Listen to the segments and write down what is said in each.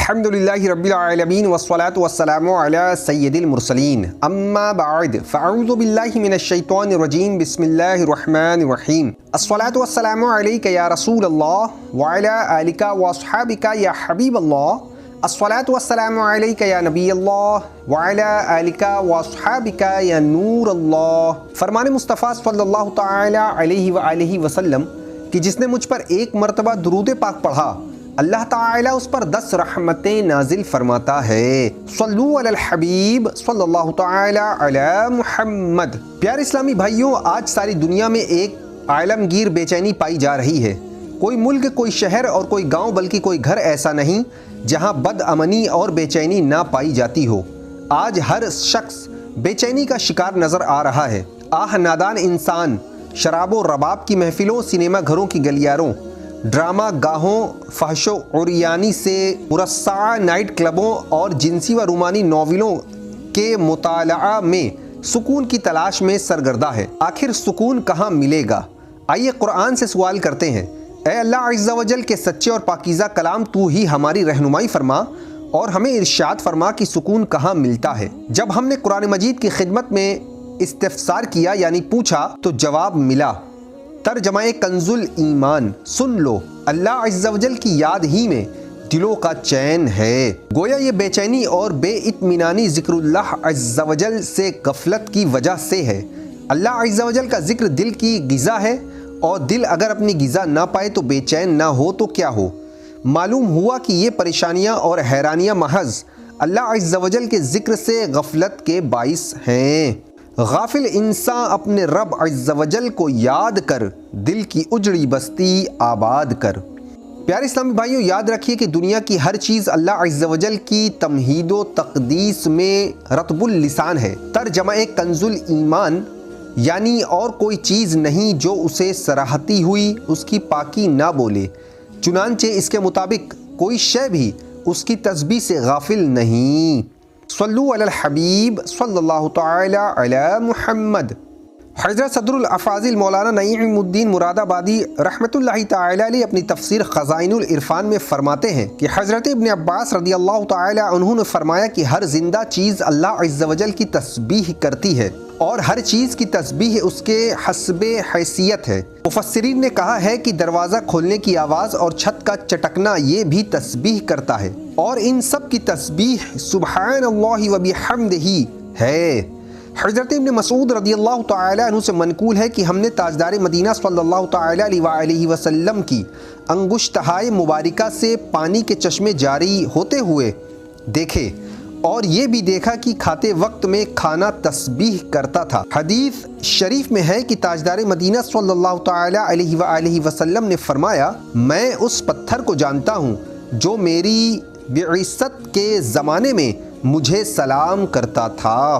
الحمدللہ رب العالمین والصلاة والسلام علی سید المرسلین اما بعد فاعوذ باللہ من الشیطان الرجیم بسم اللہ الرحمن الرحیم الصلاة والسلام علیک یا رسول اللہ وعلی آلک واصحابک یا حبیب اللہ الصلاة والسلام علیک یا نبی اللہ وعلی آلک واصحابک یا نور اللہ۔ فرمان مصطفیٰ صلی اللہ تعالی علیہ وآلہ وسلم کہ جس نے مجھ پر ایک مرتبہ درود پاک پڑھا اللہ تعالیٰ اس پر 10 رحمتیں نازل فرماتا ہے۔ صلو علی الحبیب صلی اللہ تعالی علی محمد۔ پیارے اسلامی بھائیوں، آج ساری دنیا میں ایک عالمگیر بے چینی پائی جا رہی ہے۔ کوئی ملک، کوئی شہر اور کوئی گاؤں بلکہ کوئی گھر ایسا نہیں جہاں بد امنی اور بے چینی نہ پائی جاتی ہو۔ آج ہر شخص بے چینی کا شکار نظر آ رہا ہے۔ آہ نادان انسان شراب و رباب کی محفلوں، سینما گھروں کی گلیاروں، ڈرامہ گاہوں، فحش و عریانی سے مرصع نائٹ کلبوں اور جنسی و رومانی ناولوں کے مطالعہ میں سکون کی تلاش میں سرگردہ ہے۔ آخر سکون کہاں ملے گا؟ آئیے قرآن سے سوال کرتے ہیں۔ اے اللہ عز و جل کے سچے اور پاکیزہ کلام، تو ہی ہماری رہنمائی فرما اور ہمیں ارشاد فرما کہ سکون کہاں ملتا ہے۔ جب ہم نے قرآن مجید کی خدمت میں استفسار کیا یعنی پوچھا تو جواب ملا۔ ترجمہ کنز الایمان، سن لو، اللہ عز و جل کی یاد ہی میں دلوں کا چین ہے۔ گویا یہ بے چینی اور بے اطمینانی ذکر اللہ عز و جل سے غفلت کی وجہ سے ہے۔ اللہ عز و جل کا ذکر دل کی غذا ہے، اور دل اگر اپنی غذا نہ پائے تو بے چین نہ ہو تو کیا ہو؟ معلوم ہوا کہ یہ پریشانیاں اور حیرانیاں محض اللہ عز و جل کے ذکر سے غفلت کے باعث ہیں۔ غافل انسان اپنے رب عز و جل کو یاد کر دل کی اجڑی بستی آباد کر۔ پیارے اسلامی بھائیوں، یاد رکھیے کہ دنیا کی ہر چیز اللہ عز و جل کی تمہید و تقدیس میں رطب اللسان ہے۔ ترجمہ کنز الایمان یعنی اور کوئی چیز نہیں جو اسے سراہتی ہوئی اس کی پاکی نہ بولے، چنانچہ اس کے مطابق کوئی شے بھی اس کی تسبیح سے غافل نہیں۔ صلو علی الحبیب صلی اللہ تعالی علی محمد۔ حضرت صدر الافاضل مولانا نعیم الدین مراد آبادی رحمۃ اللہ تعالی علیہ اپنی تفسیر خزائن العرفان میں فرماتے ہیں کہ حضرت ابن عباس رضی اللہ تعالی عنہ نے فرمایا کہ ہر زندہ چیز اللہ عز و جل کی تسبیح کرتی ہے اور ہر چیز کی تسبیح اس کے حسب حیثیت ہے۔ مفسرین نے کہا ہے کہ دروازہ کھولنے کی آواز اور چھت کا چٹکنا یہ بھی تسبیح کرتا ہے، اور ان سب کی تسبیح سبحان اللہ و بحمدہ ہے۔ حضرت ابن مسعود رضی اللہ تعالی عنہ سے منقول ہے کہ ہم نے تاجدار مدینہ صلی اللہ تعالی علیہ وآلہ وسلم کی انگشتہائے مبارکہ سے پانی کے چشمے جاری ہوتے ہوئے دیکھے، اور یہ بھی دیکھا کہ کھاتے وقت میں کھانا تسبیح کرتا تھا۔ حدیث شریف میں ہے کہ تاجدار مدینہ صلی اللہ تعالی علیہ وآلہ وسلم نے فرمایا، میں اس پتھر کو جانتا ہوں جو میری بعثت کے زمانے میں مجھے سلام کرتا تھا۔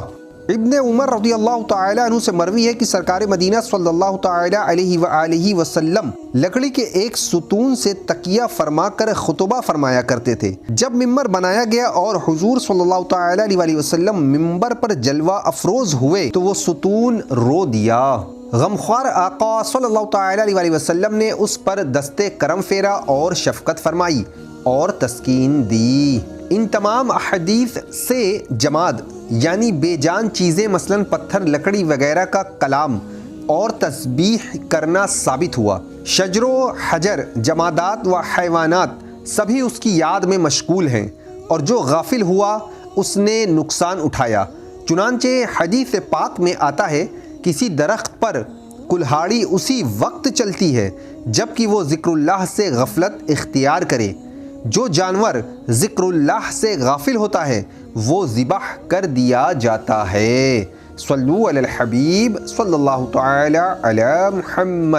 ابن عمر رضی اللہ تعالی عنہ سے مروی ہے کہ سرکار مدینہ صلی اللہ تعالی علیہ وآلہ وسلم لکڑی کے ایک ستون سے تکیہ فرما کر خطبہ فرمایا کرتے تھے۔ جب ممبر بنایا گیا اور حضور صلی اللہ تعالی علیہ وآلہ وسلم ممبر پر جلوہ افروز ہوئے تو وہ ستون رو دیا۔ غمخوار آقا صلی اللہ تعالی علیہ وآلہ وسلم نے اس پر دستے کرم پھیرا اور شفقت فرمائی اور تسکین دی۔ ان تمام احادیث سے جماد یعنی بے جان چیزیں مثلاً پتھر، لکڑی وغیرہ کا کلام اور تسبیح کرنا ثابت ہوا۔ شجر و حجر، جمادات و حیوانات سبھی اس کی یاد میں مشغول ہیں، اور جو غافل ہوا اس نے نقصان اٹھایا۔ چنانچہ حدیث پاک میں آتا ہے، کسی درخت پر کلہاڑی اسی وقت چلتی ہے جب کہ وہ ذکر اللہ سے غفلت اختیار کرے۔ جو جانور ذکر اللہ سے غافل ہوتا ہے وہ ذبح کر دیا جاتا ہے۔ صلو علی الحبیب صلی اللہ تعالی علی محمد۔